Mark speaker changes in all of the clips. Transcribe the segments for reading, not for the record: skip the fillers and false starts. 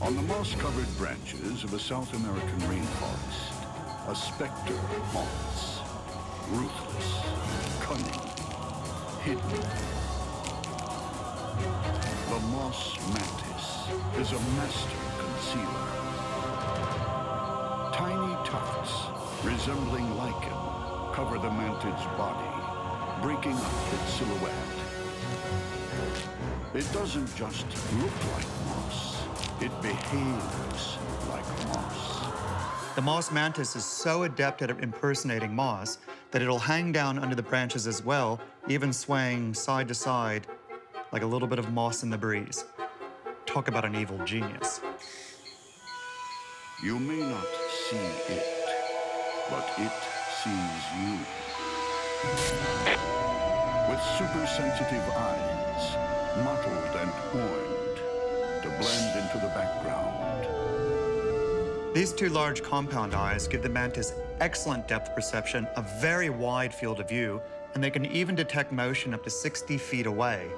Speaker 1: On the moss-covered branches of a South American rainforest, a specter haunts. Ruthless, cunning, hidden. The moss mantis is a master concealer. Tiny tufts, resembling lichen, cover the mantis' body, breaking up its silhouette. It doesn't just look like moss, it behaves like moss.
Speaker 2: The moss mantis is so adept at impersonating moss that it'll hang down under the branches as well, even swaying side to side like a little bit of moss in the breeze. Talk about an evil genius.
Speaker 1: You may not see it, but it sees you. With super-sensitive eyes, mottled and horned, to blend into the background.
Speaker 2: These two large compound eyes give the mantis excellent depth perception, a very wide field of view, and they can even detect motion up to 60 feet away.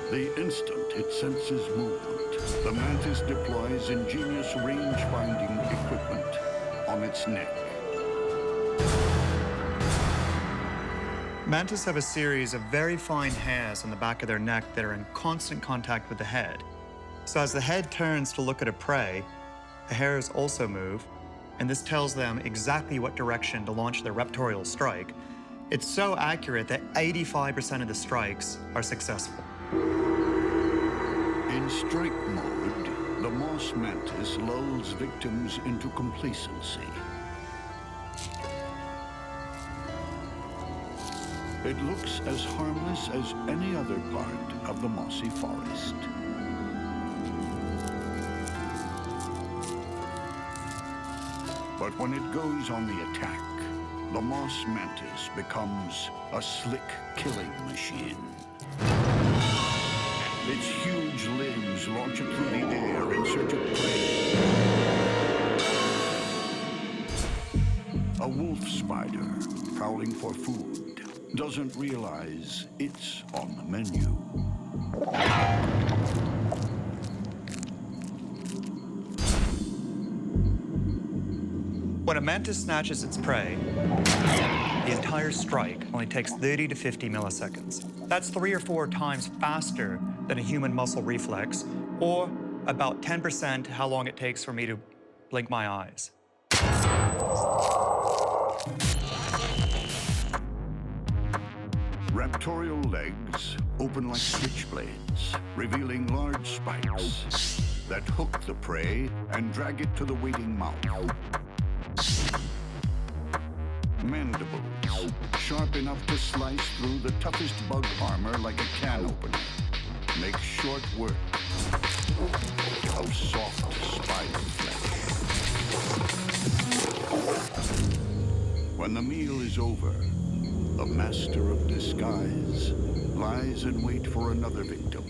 Speaker 1: The instant it senses movement, the mantis deploys ingenious range-finding equipment on its neck.
Speaker 2: Mantis have a series of very fine hairs on the back of their neck that are in constant contact with the head. So as the head turns to look at a prey, the hairs also move, and this tells them exactly what direction to launch their raptorial strike. It's so accurate that 85% of the strikes are successful.
Speaker 1: In strike mode, the moss mantis lulls victims into complacency. It looks as harmless as any other part of the mossy forest. But when it goes on the attack, the moss mantis becomes a slick killing machine. Its huge limbs launch it through the air in search of prey. A wolf spider, prowling for food, doesn't realize it's on the menu.
Speaker 2: When a mantis snatches its prey, the entire strike only takes 30 to 50 milliseconds. That's 3 or 4 times faster than a human muscle reflex, or about 10% how long it takes for me to blink my eyes.
Speaker 1: Raptorial legs open like switchblades, revealing large spikes that hook the prey and drag it to the waiting mouth. Mandibles, sharp enough to slice through the toughest bug armor like a can opener, make short work of soft spider flesh. When the meal is over, the master of disguise lies in wait for another victim.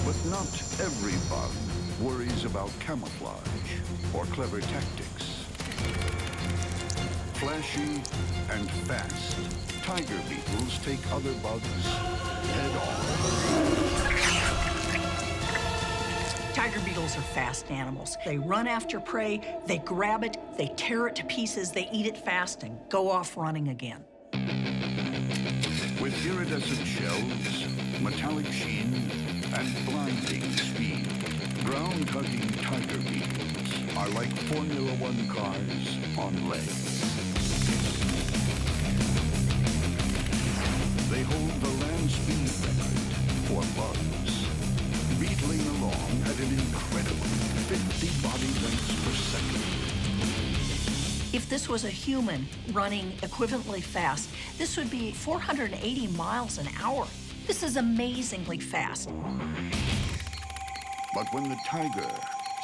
Speaker 1: But not every bug worries about camouflage or clever tactics. Flashy and fast, tiger beetles take other bugs head on.
Speaker 3: Tiger beetles are fast animals. They run after prey, they grab it, they tear it to pieces, they eat it fast and go off running again.
Speaker 1: With iridescent shells, metallic sheen, and blinding speed, ground-hugging tiger beetles are like Formula One cars on legs. They hold the land speed record for bugs, beetling along at an incredible 50 body lengths per second.
Speaker 3: If this was a human running equivalently fast, this would be 480 miles an hour. This is amazingly fast.
Speaker 1: But when the tiger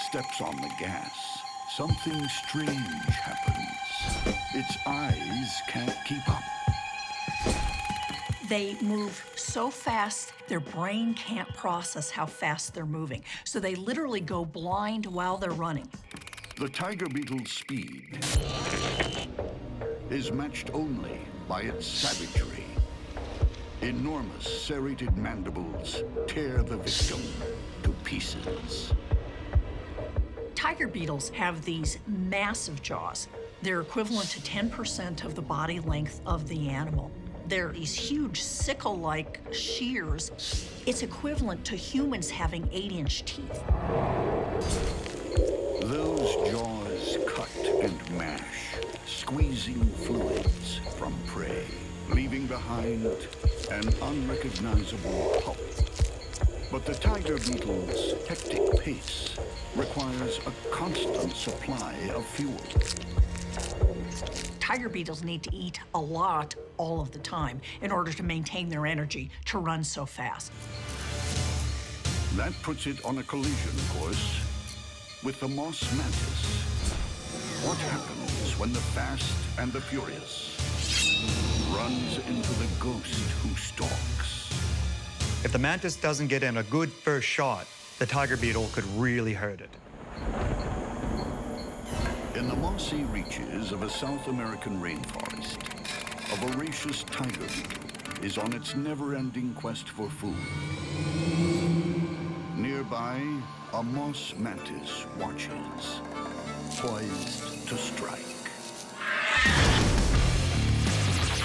Speaker 1: steps on the gas, something strange happens. Its eyes can't keep up.
Speaker 3: They move so fast, their brain can't process how fast they're moving. So they literally go blind while they're running.
Speaker 1: The tiger beetle's speed is matched only by its savagery. Enormous serrated mandibles tear the victim to pieces.
Speaker 3: Tiger beetles have these massive jaws. They're equivalent to 10% of the body length of the animal. They're these huge sickle-like shears. It's equivalent to humans having 8-inch teeth.
Speaker 1: Those jaws cut and mash, squeezing fluids from prey, leaving behind an unrecognizable pulp. But the tiger beetle's hectic pace requires a constant supply of fuel.
Speaker 3: Tiger beetles need to eat a lot all of the time in order to maintain their energy to run so fast.
Speaker 1: That puts it on a collision course with the moss mantis. What happens when the fast and the furious runs into the ghost who stalks?
Speaker 2: If the mantis doesn't get in a good first shot, the tiger beetle could really hurt it.
Speaker 1: In the mossy reaches of a South American rainforest, a voracious tiger beetle is on its never-ending quest for food. Nearby, a moss mantis watches, poised to strike.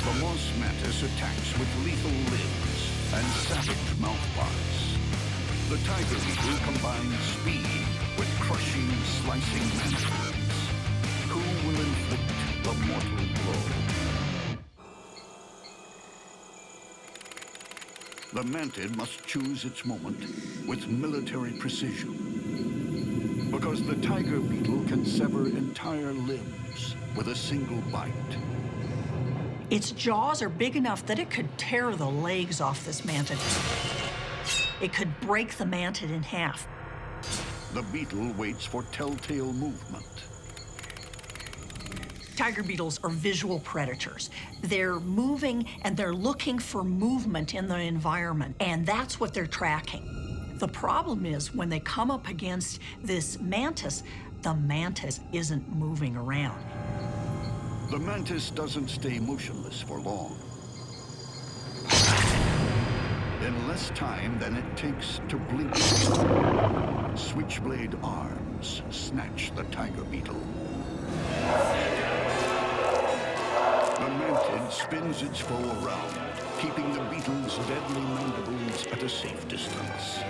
Speaker 1: The moss mantis attacks with lethal limbs and savage mouthparts. The tiger beetle combines speed with crushing, slicing mandibles. Who will inflict the mortal blow? The mantid must choose its moment with military precision, because the tiger beetle can sever entire limbs with a single bite.
Speaker 3: Its jaws are big enough that it could tear the legs off this mantid. It could break the mantid in half.
Speaker 1: The beetle waits for telltale movement.
Speaker 3: Tiger beetles are visual predators. They're moving and they're looking for movement in the environment, and that's what they're tracking. The problem is when they come up against this mantis, the mantis isn't moving around.
Speaker 1: The mantis doesn't stay motionless for long. In less time than it takes to blink, switchblade arms snatch the tiger beetle. The mantid spins its foe around, keeping the beetle's deadly mandibles at a safe distance.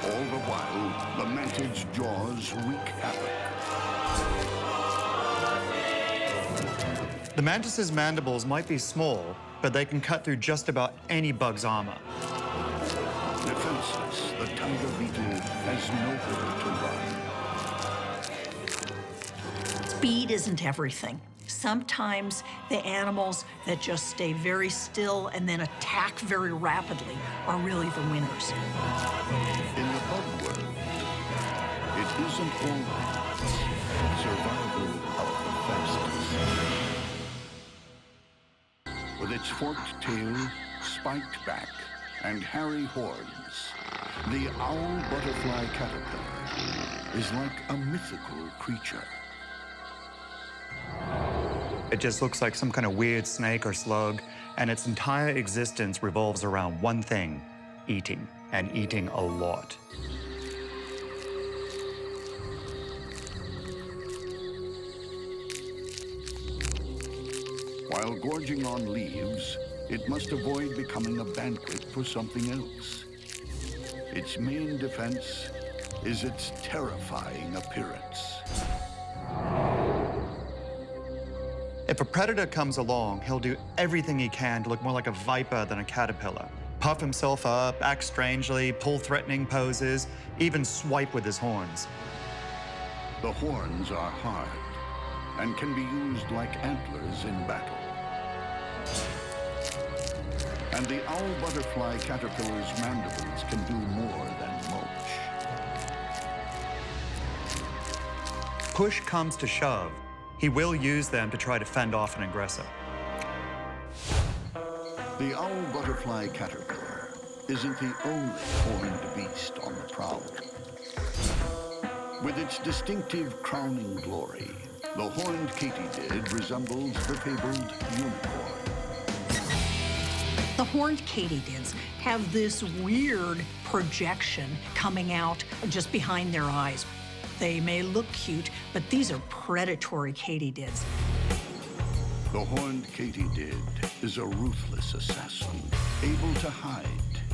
Speaker 1: All the while, the mantid's jaws wreak havoc.
Speaker 2: The mantis's mandibles might be small, but they can cut through just about any bug's armor.
Speaker 1: Defenseless, the tiger beetle has nowhere to run.
Speaker 3: Speed isn't everything. Sometimes the animals that just stay very still and then attack very rapidly are really the winners.
Speaker 1: In the bug world, it isn't always survival of the fastest. With its forked tail, spiked back, and hairy horns, the owl butterfly caterpillar is like a mythical creature.
Speaker 2: It just looks like some kind of weird snake or slug, and its entire existence revolves around one thing: eating, and eating a lot.
Speaker 1: While gorging on leaves, it must avoid becoming a banquet for something else. Its main defense is its terrifying appearance.
Speaker 2: If a predator comes along, he'll do everything he can to look more like a viper than a caterpillar. Puff himself up, act strangely, pull threatening poses, even swipe with his horns.
Speaker 1: The horns are hard and can be used like antlers in battle. And the owl butterfly caterpillar's mandibles can do more than mulch.
Speaker 2: Push comes to shove, he will use them to try to fend off an aggressor.
Speaker 1: The owl butterfly caterpillar isn't the only horned beast on the prowl. With its distinctive crowning glory, the horned katydid resembles the fabled unicorn.
Speaker 3: The horned katydids have this weird projection coming out just behind their eyes. They may look cute, but these are predatory katydids.
Speaker 1: The horned katydid is a ruthless assassin, able to hide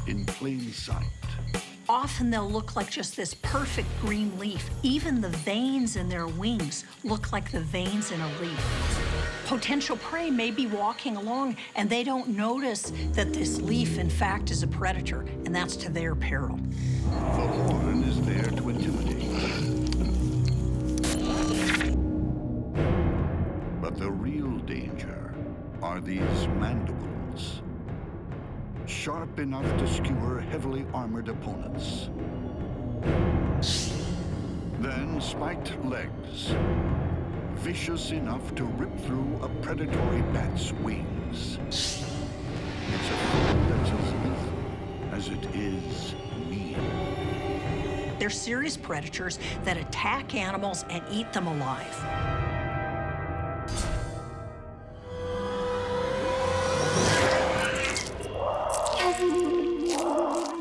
Speaker 1: in plain sight.
Speaker 3: Often they'll look like just this perfect green leaf. Even the veins in their wings look like the veins in a leaf. Potential prey may be walking along and they don't notice that this leaf, in fact, is a predator, and that's to their peril.
Speaker 1: The horn is there to intimidate. But the real danger are these mandibles. Sharp enough to skewer heavily armored opponents. Then spiked legs, vicious enough to rip through a predatory bat's wings. It's a foe that's as lethal as it is mean.
Speaker 3: They're serious predators that attack animals and eat them alive.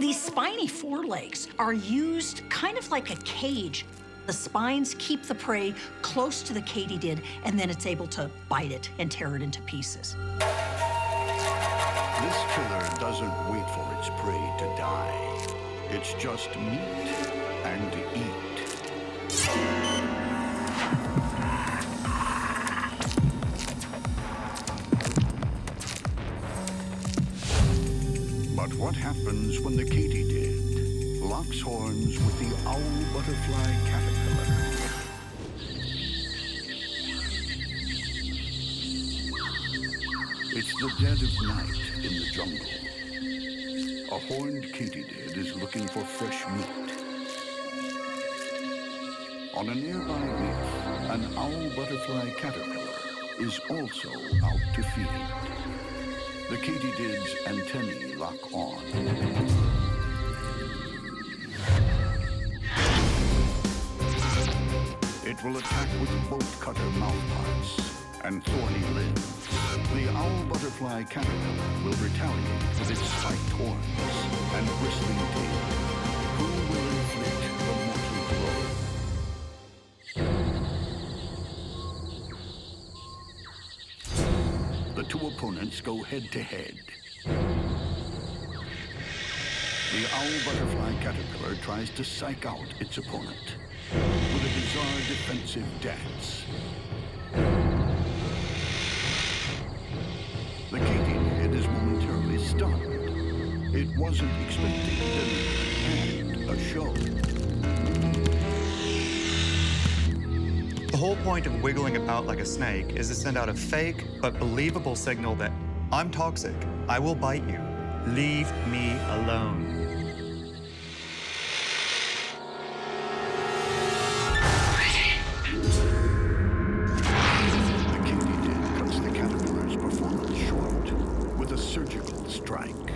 Speaker 3: These spiny forelegs are used kind of like a cage. The spines keep the prey close to the katydid, and then it's able to bite it and tear it into pieces.
Speaker 1: This killer doesn't wait for its prey to die. It's just meat and eat. But what happens when the katydid locks horns with the owl butterfly caterpillar? It's the dead of night in the jungle. A horned katydid is looking for fresh meat. On a nearby leaf, an owl butterfly caterpillar is also out to feed. The katydid's antennae lock on. It will attack with bolt cutter mouthparts and thorny limbs. The owl butterfly caterpillar will retaliate with its spiked horns and bristling tail. Who will inflict the mortal blow? The two opponents go head to head. The owl butterfly caterpillar tries to psych out its opponent with a bizarre defensive dance. The katydid is momentarily stunned. It wasn't expecting a show.
Speaker 2: The whole point of wiggling about like a snake is to send out a fake but believable signal that I'm toxic, I will bite you, leave me alone.
Speaker 1: The katydid cuts the caterpillar's performance short with a surgical strike.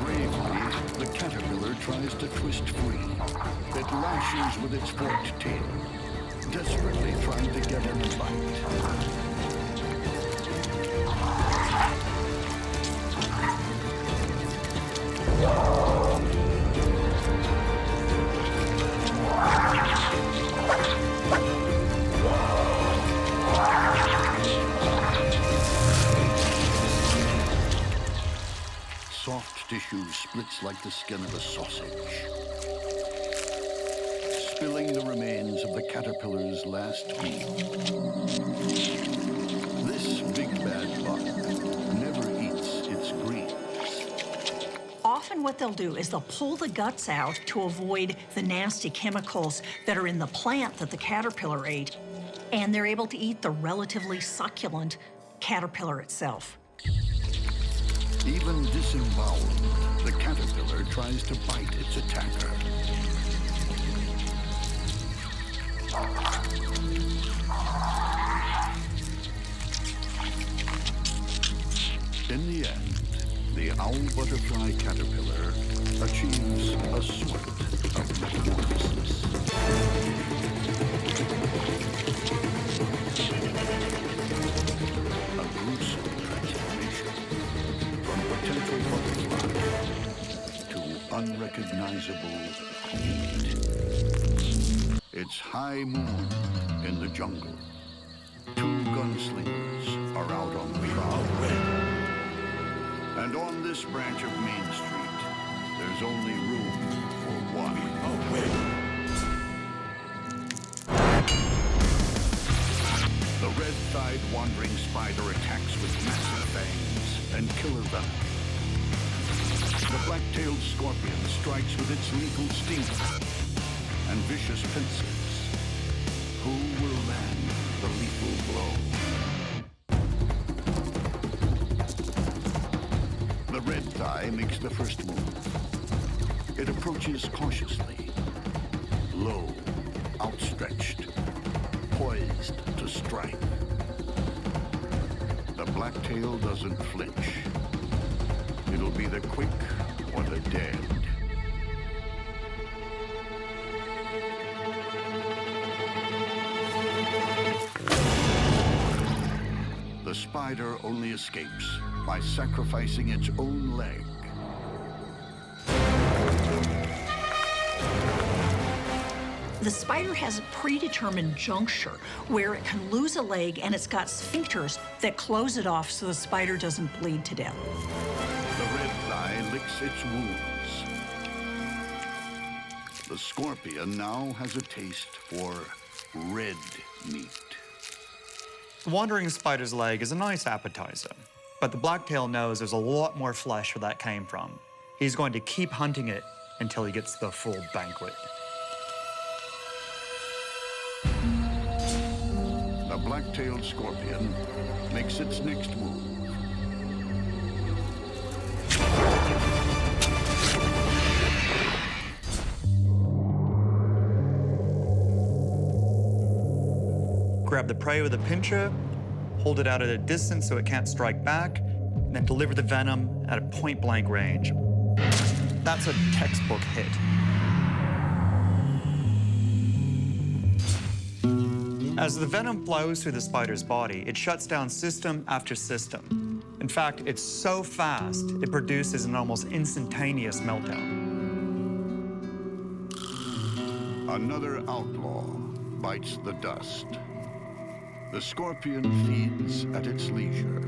Speaker 1: Bravely, the caterpillar tries to twist free. It lashes with its forked tail, desperately trying to get in a bite. Soft tissue splits like the skin of a sausage, spilling the remains of the caterpillar's last meal. This big bad bug never eats its greens.
Speaker 3: Often what they'll do is they'll pull the guts out to avoid the nasty chemicals that are in the plant that the caterpillar ate, and they're able to eat the relatively succulent caterpillar itself.
Speaker 1: Even disemboweled, the caterpillar tries to bite its attacker. In the end, the owl butterfly caterpillar achieves a sort of metamorphosis. A gruesome beautiful butterfly to unrecognizable heat. It's high moon in the jungle. Two gunslingers are out on the prowl. And on this branch of Main Street, there's only room for one. The red-thighed wandering spider attacks with massive fangs and killer venom. The black-tailed scorpion strikes with its lethal stinger and vicious pincers. Who will land the lethal blow? The red thigh makes the first move. It approaches cautiously, low, outstretched, poised to strike. The blacktail doesn't flinch. It'll be the quick or the dead. The spider only escapes by sacrificing its own leg.
Speaker 3: The spider has a predetermined juncture where it can lose a leg, and it's got sphincters that close it off so the spider doesn't bleed to death.
Speaker 1: The red thigh licks its wounds. The scorpion now has a taste for red meat.
Speaker 2: The wandering spider's leg is a nice appetizer, but the blacktail knows there's a lot more flesh where that came from. He's going to keep hunting it until he gets the full banquet.
Speaker 1: The black-tailed scorpion makes its next move.
Speaker 2: Grab the prey with a pincher, hold it out at a distance so it can't strike back, and then deliver the venom at a point-blank range. That's a textbook hit. As the venom flows through the spider's body, it shuts down system after system. In fact, it's so fast, it produces an almost instantaneous meltdown.
Speaker 1: Another outlaw bites the dust. The scorpion feeds at its leisure.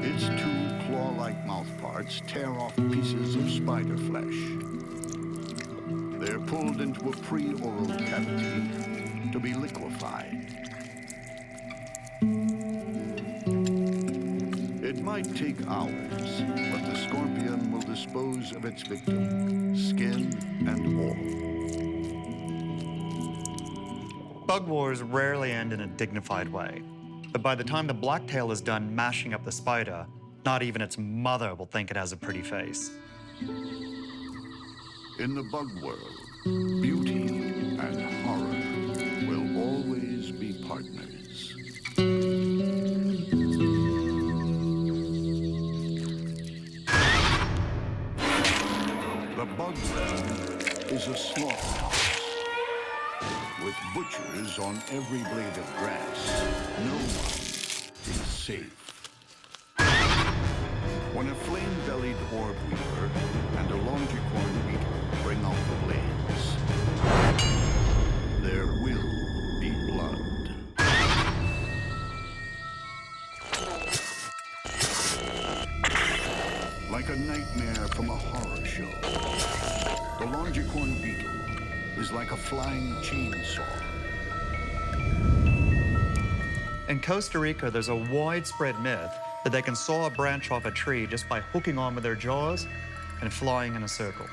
Speaker 1: Its two claw-like mouthparts tear off pieces of spider flesh. They're pulled into a pre-oral cavity to be liquefied. It might take hours, but the scorpion will dispose of its victim, skin and all.
Speaker 2: Bug wars rarely end in a dignified way, but by the time the blacktail is done mashing up the spider, not even its mother will think it has a pretty face.
Speaker 1: In the bug world, beauty and horror will always be partners. The bug realm is a slaughterhouse. With butchers on every blade of grass, no one is safe. When a flame-bellied orb weaver and a longicorn beetle bring out the blades, there will be blood. Like a nightmare from a horror show, the longicorn beetle is like a flying chainsaw.
Speaker 2: In Costa Rica, there's a widespread myth that they can saw a branch off a tree just by hooking on with their jaws and flying in a circle.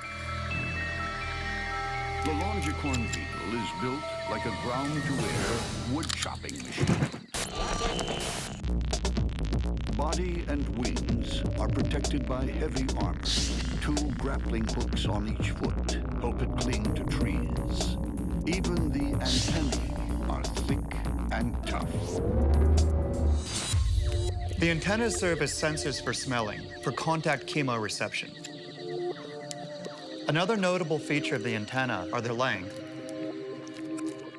Speaker 1: The longicorn beetle is built like a ground-to-air wood chopping machine. Body and wings are protected by heavy armor. Two grappling hooks on each foot help it cling to trees. Even the antennae are thick and tough.
Speaker 2: The antennas serve as sensors for smelling, for contact chemoreception. Another notable feature of the antenna are their length.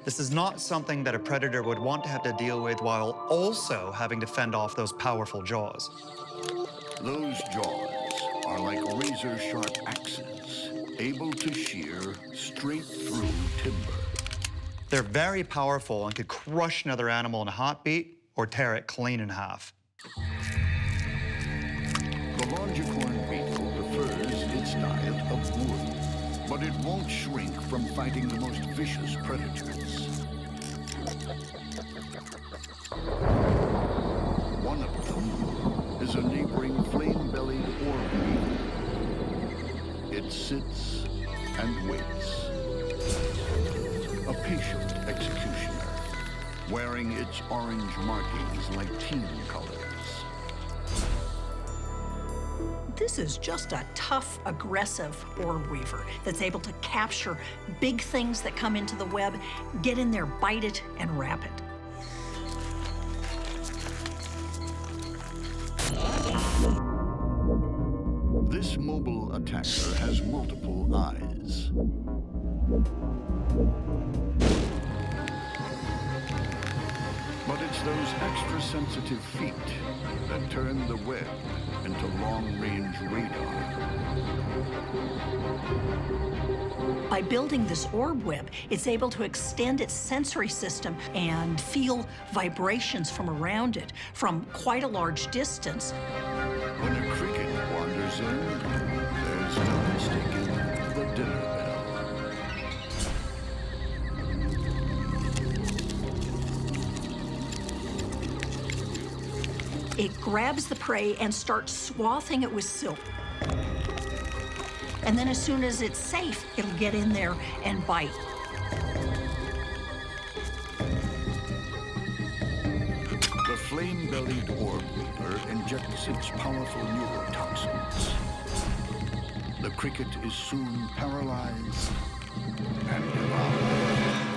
Speaker 2: This is not something that a predator would want to have to deal with while also having to fend off those powerful jaws.
Speaker 1: Those jaws are like razor-sharp axes, able to shear straight through timber.
Speaker 2: They're very powerful and could crush another animal in a heartbeat or tear it clean in half.
Speaker 1: The longicorn beetle prefers its diet of wood, but it won't shrink from fighting the most vicious predators. One of them is a neighboring flame-bellied orb weevil. It sits and waits. A patient executioner, wearing its orange markings like team colors.
Speaker 3: This is just a tough, aggressive orb weaver that's able to capture big things that come into the web, get in there, bite it, and wrap it.
Speaker 1: This mobile attacker has multiple eyes. But it's those extra sensitive feet that turn the web into long-range radar.
Speaker 3: By building this orb web, it's able to extend its sensory system and feel vibrations from around it from quite a large distance.
Speaker 1: When a cricket wanders in, there's no mistaking the dinner bell.
Speaker 3: It grabs the prey and starts swathing it with silk. And then as soon as it's safe, it'll get in there and bite.
Speaker 1: The flame-bellied orb weaver injects its powerful neurotoxins. The cricket is soon paralyzed and devoured.